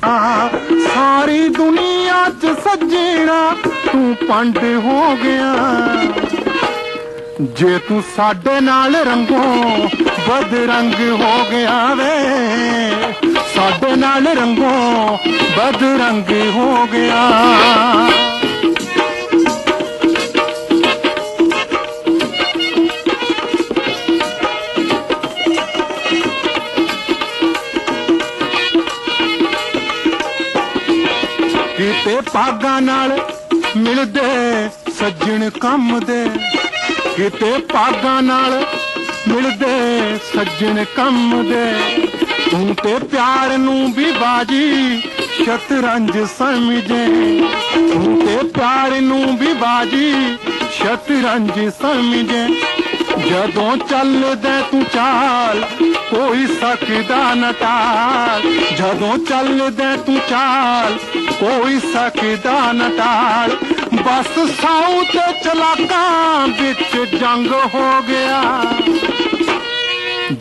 सारी दुनिया च सजना तू पंड हो गया। जे तू साडे नाल रंगों बदरंग हो गया वे, साडे नाल रंगों बदरंग हो गया। किते पागा नाल मिलदे सज्जन कम दे, किते पागा नाल मिलदे सज्जन कम दे। तू ते प्यार नू भी बाजी शतरंज समझे, तू ते प्यार नू भी बाजी शतरंज समझे। जदों चलदे तू चाल कोई सकदा न टाल, जदों चलदे तू चाल कोई सकदा न टाल। बस साऊ ते चलाकां बिच जंग हो गया।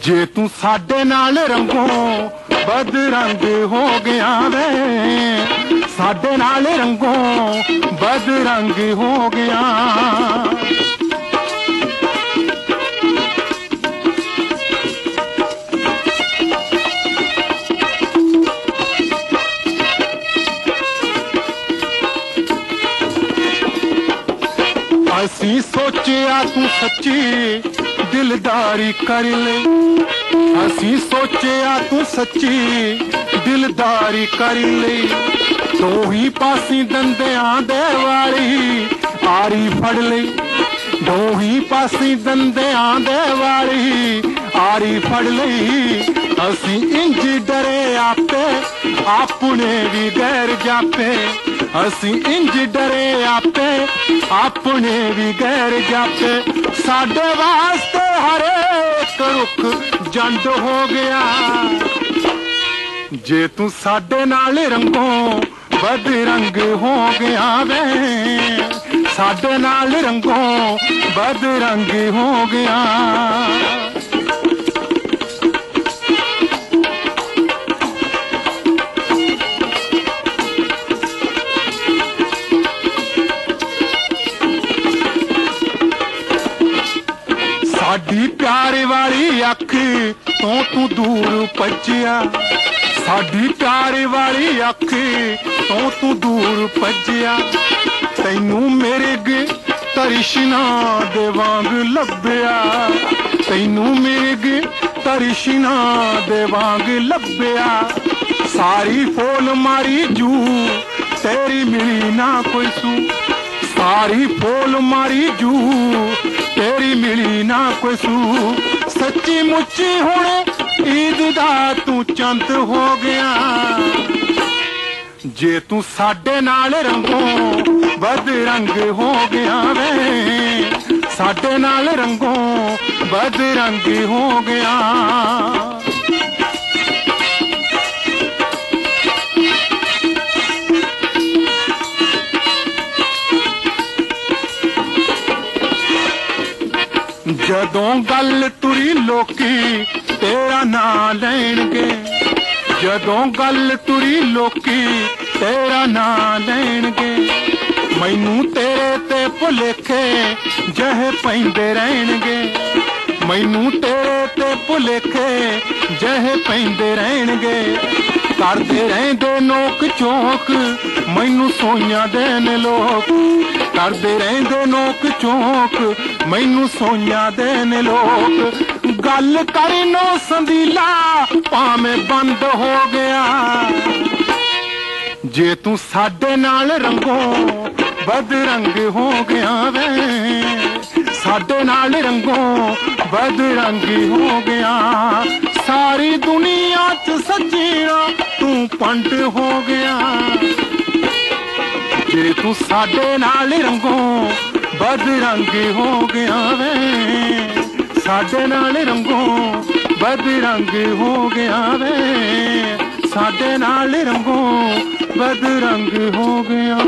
जे तू साडे नाल रंगों बदरंग हो गया वे, साडे नाल रंगों बदरंग हो गया। असी सोचिया तू सच्ची दिलदारी कर ले, असी सोचिया तू सच्ची दिलदारी कर ले। दो ही पासी दंदियां दे वाली आरी फड़ ले, दो ही पासी दंदियां दे वाली आरी फड़ ले। असी इंज डरे आपे अपने भी गैर जापे, असी इंज डरे आपे अपने भी गैर जापे। साडे वास्ते हरेक रुख जंड हो गया। जे तू साडे नाल रंगों बदरंग हो गया वे, साडे नाल रंगों बदरंग हो गया। साडी प्यार वाली अख तो तू दूर भज्जिया, साडी प्यार वाली अख तो तू दूर भज्जिया। तैनू मेरे तरिशना दे वांग लभ्या, तैनू मेरे तरिशना दे वांग लभ्या। सारी फोल मारी जू तेरी मिली ना कोई सू, सारी फोल मारी जू तेरी मिली ना कोई सू। सच्ची मुच्ची हुण ईद दा तू चंद हो गया। जे तू साडे नाल रंगों बदरंग हो गया वे, साडे नाल रंगों बदरंग हो गया। जदों गल तुरी लोकी तेरा नां लैणगे, जदों गल तुरी लोकी तेरा नां लैणगे। मैनू तेरे ते भुलेखे जह पैंदे रहणगे, मैनू तेरे ते भुलेखे जह पैंदे रहणगे। करदे रहिंदे नोक चोक मैनू सोइयां देन लोक, करदे रहिंदे नोक चोक मैनू सोइयां देन लोक। गल करनो संदीला भावें बंद हो गया। जे तू साडे नाल रंगों बदरंग हो गया वे, साडे नाल रंगों बदरंग हो गया। सारी दुनिया च सजना तू पंड हो गया। जे तू साडे नाल रंगों बदरंग हो गया वे, साडे नाल रंगों बदरंग हो गया वे, साडे नाल रंगों बदरंग हो गया।